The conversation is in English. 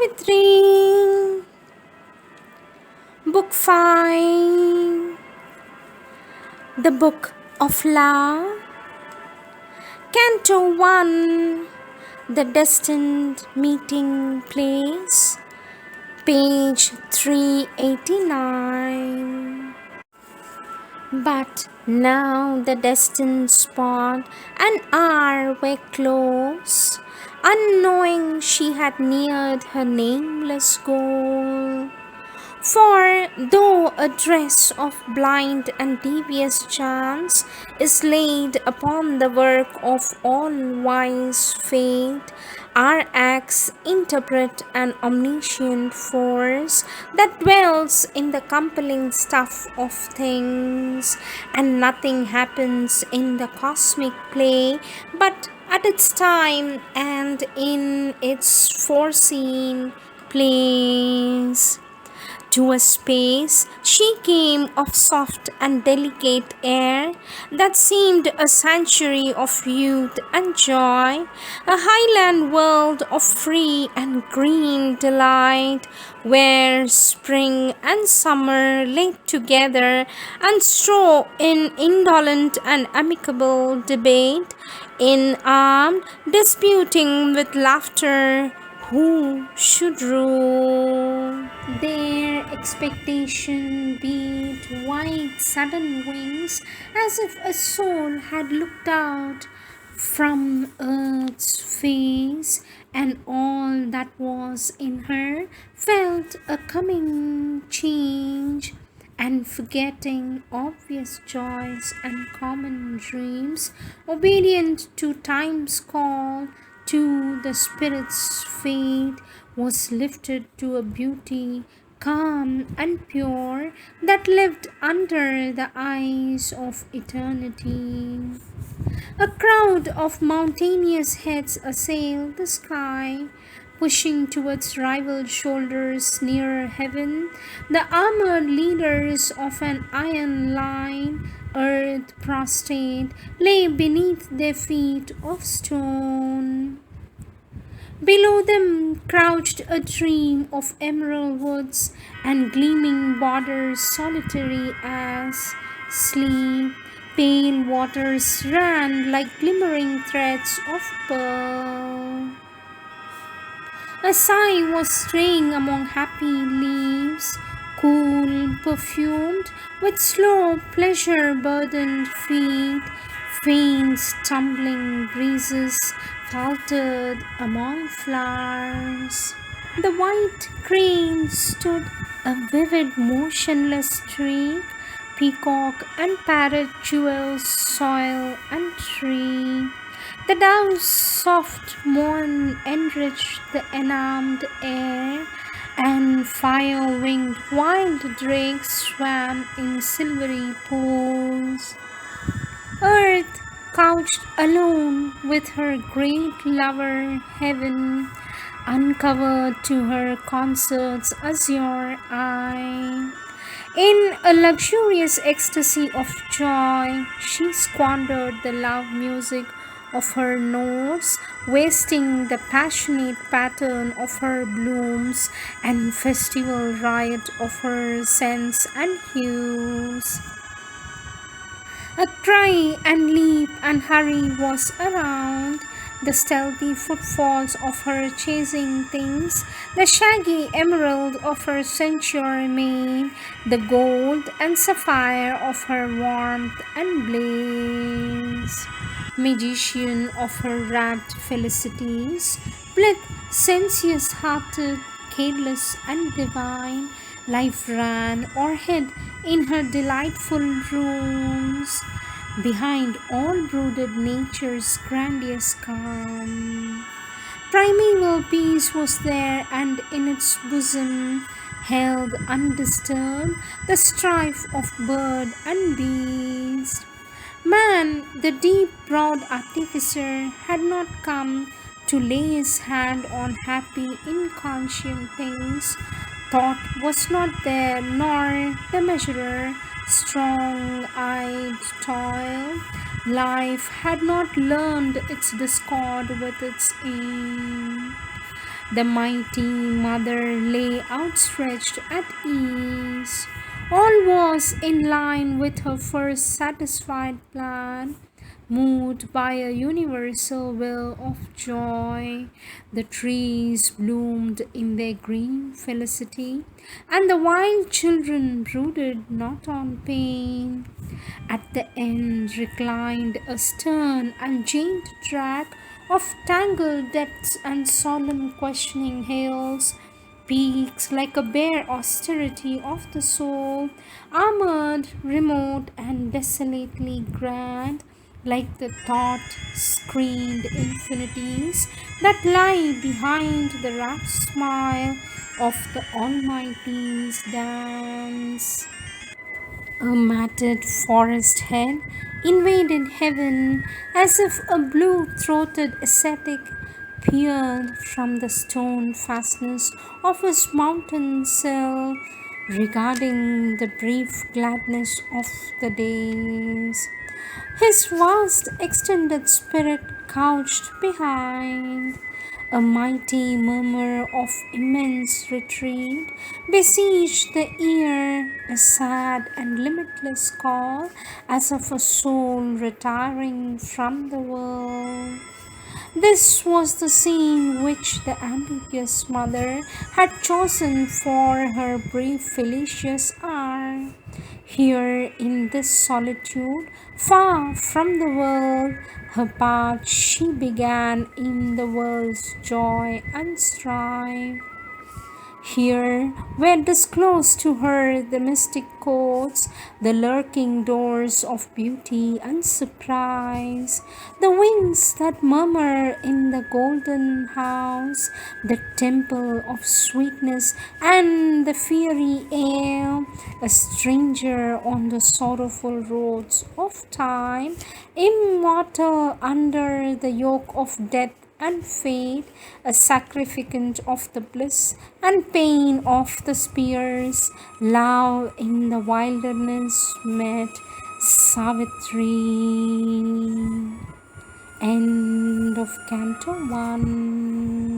Savitri, Book 5, The Book of Love, Canto 1, The Destined Meeting Place, page 389. But now the destined spot and hour were close, unknowing she had neared her nameless goal. For though a dress of blind and devious chance is laid upon the work of all-wise fate, our acts interpret an omniscient force that dwells in the compelling stuff of things, and nothing happens in the cosmic play but at its time and in its foreseen place. To a space she came of soft and delicate air that seemed a sanctuary of youth and joy, a highland world of free and green delight, where spring and summer lay together and strove in indolent and amicable debate, in armed disputing with laughter who should rule. Their expectation beat wide sudden wings, as if a soul had looked out from earth's face, and all that was in her felt a coming change, and forgetting obvious joys and common dreams, obedient to time's call, to the spirit's fate, was lifted to a beauty calm and pure that lived under the eyes of eternity. A crowd of mountainous heads assailed the sky, pushing towards rival shoulders nearer heaven, the armored leaders of an iron line, earth prostrate, lay beneath their feet of stone. Below them crouched a dream of emerald woods and gleaming borders solitary as sleep. Pale waters ran like glimmering threads of pearl. A sigh was straying among happy leaves, cool, perfumed, with slow, pleasure-burdened feet. Faint, stumbling breezes faltered among flowers. The white crane stood a vivid, motionless streak, peacock and parrot jewels, soil and tree. The dove's soft mourn enriched the enamed air, and fire-winged wild drakes swam in silvery pools. Earth couched alone with her great lover, heaven, uncovered to her concert's azure eye. In a luxurious ecstasy of joy, she squandered the love music of her notes, wasting the passionate pattern of her blooms and festival riot of her scents and hues. A cry and leap and hurry was around, the stealthy footfalls of her chasing things, the shaggy emerald of her sensual mane, the gold and sapphire of her warmth and blaze. Magician of her rapt felicities, blithe, sensuous-hearted, careless and divine, life ran or hid in her delightful rooms, behind all brooded nature's grandiose calm. Primeval peace was there, and in its bosom held undisturbed the strife of bird and beast. Man, the deep-browed artificer, had not come to lay his hand on happy, inconscient things. Thought was not there, nor the measurer, strong-eyed toil. Life had not learned its discord with its aim. The mighty mother lay outstretched at ease. All was in line with her first satisfied plan. Moved by a universal will of joy, the trees bloomed in their green felicity, and the wild children brooded not on pain. At the end reclined a stern and giant track of tangled depths and solemn questioning hills, peaks like a bare austerity of the soul, armored, remote, and desolately grand, like the thought screened infinities that lie behind the rapt smile of the Almighty's dance. A matted forest head invaded heaven as if a blue-throated ascetic peered from the stone fastness of his mountain cell, regarding the brief gladness of the days. His vast extended spirit couched behind. A mighty murmur of immense retreat besieged the ear, a sad and limitless call as of a soul retiring from the world. This was the scene which the ambiguous mother had chosen for her brief felicious hour. Here in this solitude, far from the world, her path she began in the world's joy and strife. Here were disclosed to her the mystic courts, the lurking doors of beauty and surprise, the winds that murmur in the golden house, the temple of sweetness and the fiery air, a stranger on the sorrowful roads of time, immortal under the yoke of death and fate, a sacrificant of the bliss and pain of the spears, love in the wilderness met Savitri. End of Canto 1.